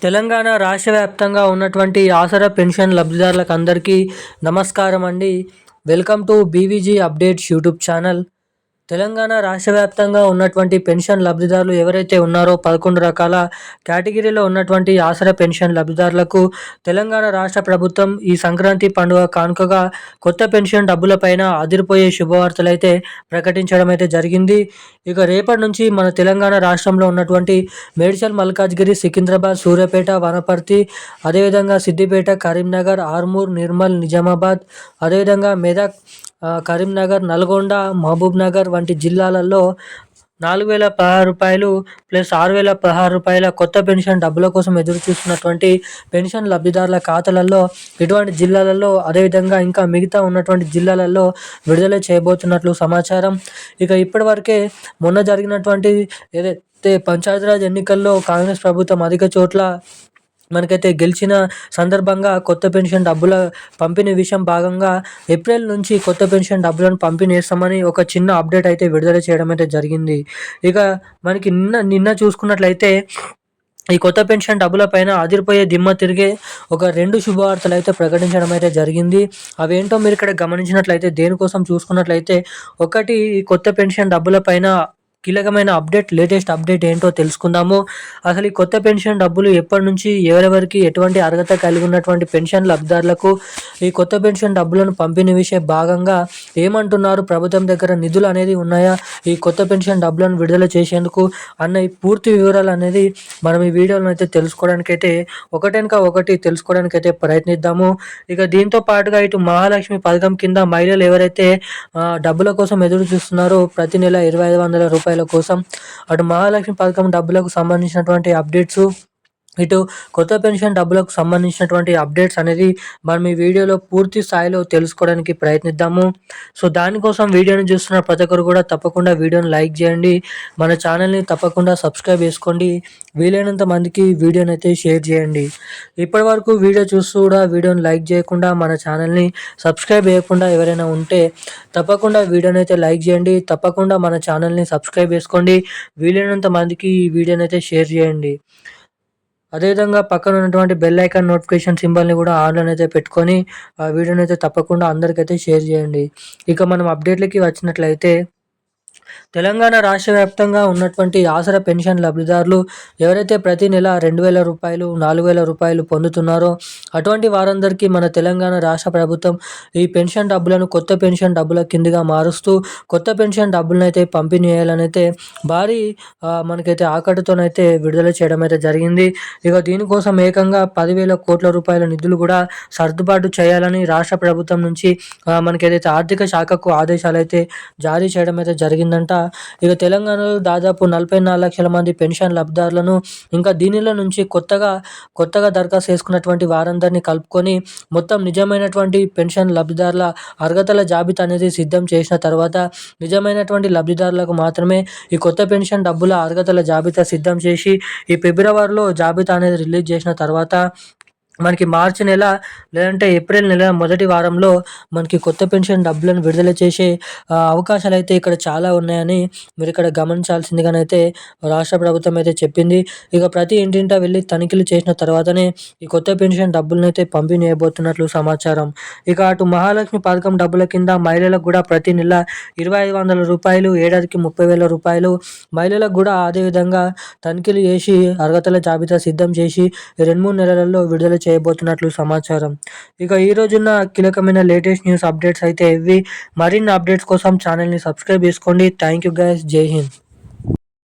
తెలంగాణ రాష్ట్ర వ్యాప్తంగా ఉన్నటువంటి ఆసరా పెన్షన్ లబ్ధిదారులకు అందరికీ నమస్కారం అండి. Welcome to BVG updates YouTube channel. Telangana రాష్ట్ర వ్యాప్తంగా ఉన్నటువంటి పెన్షన్ లబ్ధిదారులు ఎవరైతే ఉన్నారో 11 రకాల కేటగిరీలో ఉన్నటువంటి ఆసరా పెన్షన్ లబ్ధిదారులకు తెలంగాణ రాష్ట్ర ప్రభుత్వం ఈ సంక్రాంతి పండుగ కానుకగా కొత్త పెన్షన్ డబ్బులపైన అదిరిపోయే శుభవార్తలు అయితే ప్రకటించడం అయితే జరిగింది. ఇక రేపటి నుంచి మన తెలంగాణ రాష్ట్రంలో ఉన్నటువంటి మేడ్చల్, మల్కాజ్గిరి, సికింద్రాబాద్, సూర్యాపేట, వనపర్తి, అదేవిధంగా సిద్దిపేట, కరీంనగర్, ఆర్మూర్, నిర్మల్, నిజామాబాద్, అదేవిధంగా మెదక్, కరీంనగర్, నల్గొండ, మహబూబ్నగర్ వంటి జిల్లాలలో 4,016 రూపాయలు ప్లస్ 6,016 రూపాయల కొత్త పెన్షన్ డబ్బుల కోసం ఎదురు చూస్తున్నటువంటి పెన్షన్ లబ్ధిదారుల ఖాతాలలో ఇటువంటి జిల్లాలలో, అదేవిధంగా ఇంకా మిగతా ఉన్నటువంటి జిల్లాలలో విడుదల చేయబోతున్నట్లు సమాచారం. ఇక ఇప్పటివరకే మొన్న జరిగినటువంటి ఏదైతే పంచాయతీరాజ్ ఎన్నికల్లో కాంగ్రెస్ ప్రభుత్వం అధిక చోట్ల మనకైతే గెలిచిన సందర్భంగా కొత్త పెన్షన్ డబ్బుల పంపిణీ విషయం భాగంగా ఏప్రిల్ నుంచి కొత్త పెన్షన్ డబ్బులను పంపిణీ చేస్తామని ఒక చిన్న అప్డేట్ అయితే విడుదల చేయడం అయితే జరిగింది. ఇక మనకి నిన్న చూసుకున్నట్లయితే ఈ కొత్త పెన్షన్ డబ్బుల పైన అదిరిపోయే దిమ్మ తిరిగే ఒక 2 శుభవార్తలు అయితే ప్రకటించడం అయితే జరిగింది. అవేంటో మీరు ఇక్కడ గమనించినట్లయితే, దేనికోసం చూసుకున్నట్లయితే, ఒకటి ఈ కొత్త పెన్షన్ డబ్బుల పైన కీలకమైన అప్డేట్, లేటెస్ట్ అప్డేట్ ఏంటో తెలుసుకుందాము. అసలు ఈ కొత్త పెన్షన్ డబ్బులు ఎప్పటి నుంచి ఎవరెవరికి ఎటువంటి అర్హత కలిగి ఉన్నటువంటి పెన్షన్ లబ్ధిదారులకు ఈ కొత్త పెన్షన్ డబ్బులను పంపిణీ విషయ భాగంగా ఏమంటున్నారు, ప్రభుత్వం దగ్గర నిధులు అనేది ఉన్నాయా ఈ కొత్త పెన్షన్ డబ్బులను విడుదల చేసేందుకు అన్న ఈ పూర్తి వివరాలు అనేది మనం ఈ వీడియోలో అయితే తెలుసుకోవడానికైతే ఒకటి తెలుసుకోవడానికైతే ప్రయత్నిద్దాము. ఇక దీంతో పాటుగా ఇటు మహాలక్ష్మి పథకం కింద మహిళలు ఎవరైతే డబ్బుల కోసం ఎదురు చూస్తున్నారో ప్రతి నెల 2,500 రూపాయల కోసం, అటు మహాలక్ష్మి పథకం డబ్బులకు సంబంధించినటువంటి అప్డేట్స్, ఇటు కొత్త పెన్షన్ డబ్బులకు సంబంధించినటువంటి అప్డేట్స్ అనేది మనం ఈ వీడియోలో పూర్తి స్థాయిలో తెలుసుకోవడానికి ప్రయత్నిద్దాము. సో దానికోసం వీడియోని చూస్తున్న ప్రతి ఒక్కరు కూడా తప్పకుండా వీడియోని లైక్ చేయండి, మన ఛానల్ని తప్పకుండా సబ్స్క్రైబ్ చేసుకోండి, వీలైనంత మందికి వీడియోని అయితే షేర్ చేయండి. ఇప్పటి వరకు వీడియో చూస్తూ కూడా వీడియోని లైక్ చేయకుండా మన ఛానల్ని సబ్స్క్రైబ్ చేయకుండా ఎవరైనా ఉంటే తప్పకుండా వీడియోని అయితే లైక్ చేయండి, తప్పకుండా మన ఛానల్ని సబ్స్క్రైబ్ చేసుకోండి, వీలైనంత మందికి ఈ వీడియోని అయితే షేర్ చేయండి. అదేవిధంగా పక్కన ఉన్నటువంటి బెల్ ఐకాన్ నోటిఫికేషన్ సింబల్ని కూడా ఆన్లో అయితే పెట్టుకొని ఆ వీడియోని అయితే తప్పకుండా అందరికైతే షేర్ చేయండి. ఇక మనం అప్డేట్లకి వచ్చినట్లయితే, తెలంగాణ రాష్ట్ర వ్యాప్తంగా ఉన్నటువంటి ఆసరా పెన్షన్ లబ్ధిదారులు ఎవరైతే ప్రతి నెల 2,000 రూపాయలు, 4,000 రూపాయలు పొందుతున్నారో అటువంటి వారందరికీ మన తెలంగాణ రాష్ట్ర ప్రభుత్వం ఈ పెన్షన్ డబ్బులను కొత్త పెన్షన్ డబ్బుల కిందగా మారుస్తూ కొత్త పెన్షన్ డబ్బులను అయితే పంపిణీ చేయాలని అయితే భారీ మనకైతే ఆకట్టుతోనైతే విడుదల చేయడం అయితే జరిగింది. ఇక దీనికోసం ఏకంగా 10,000 కోట్ల రూపాయల నిధులు కూడా సర్దుబాటు చేయాలని రాష్ట్ర ప్రభుత్వం నుంచి మనకైతే ఆర్థిక శాఖకు ఆదేశాలు అయితే జారీ చేయడం అయితే జరిగిందంట. ఇక తెలంగాణలో దాదాపు 44 లక్షల మంది పెన్షన్ లబ్ధిదారులను, ఇంకా దీనిలో నుంచి కొత్తగా దరఖాస్తు చేసుకున్నటువంటి వారందరినీ కలుపుకొని మొత్తం నిజమైనటువంటి పెన్షన్ లబ్ధిదారుల అర్హతల జాబితా అనేది సిద్ధం చేసిన తర్వాత నిజమైనటువంటి లబ్ధిదారులకు మాత్రమే ఈ కొత్త పెన్షన్ డబ్బుల అర్హతల జాబితా సిద్ధం చేసి ఈ ఫిబ్రవరిలో జాబితా అనేది రిలీజ్ చేసిన తర్వాత మనకి మార్చి నెల లేదంటే ఏప్రిల్ నెల మొదటి వారంలో మనకి కొత్త పెన్షన్ డబ్బులను విడుదల చేసే అవకాశాలు అయితే ఇక్కడ చాలా ఉన్నాయని మీరు ఇక్కడ గమనించాల్సిందిగానైతే రాష్ట్ర ప్రభుత్వం అయితే చెప్పింది. ఇక ప్రతి ఇంటింటా వెళ్ళి తనిఖీలు చేసిన తర్వాతనే ఈ కొత్త పెన్షన్ డబ్బులను అయితే పంపిణీ చేయబోతున్నట్లు సమాచారం. ఇక అటు మహాలక్ష్మి పథకం డబ్బుల కింద మహిళలకు కూడా ప్రతి నెల 2,500 రూపాయలు, ఏడాదికి 30,000 రూపాయలు, మహిళలకు కూడా అదేవిధంగా తనిఖీలు చేసి అర్హతల జాబితా సిద్ధం చేసి 2-3 నెలలలో విడుదల చేయబోతున్నట్లు సమాచారం. ఇక ఈ రోజున్న కీలకమైన లేటెస్ట్ న్యూస్ అప్డేట్స్ అయితే ఇవి. మరిన్ని అప్డేట్స్ కోసం ఛానల్ని సబ్స్క్రైబ్ చేసుకోండి. Thank you guys. జై హింద్.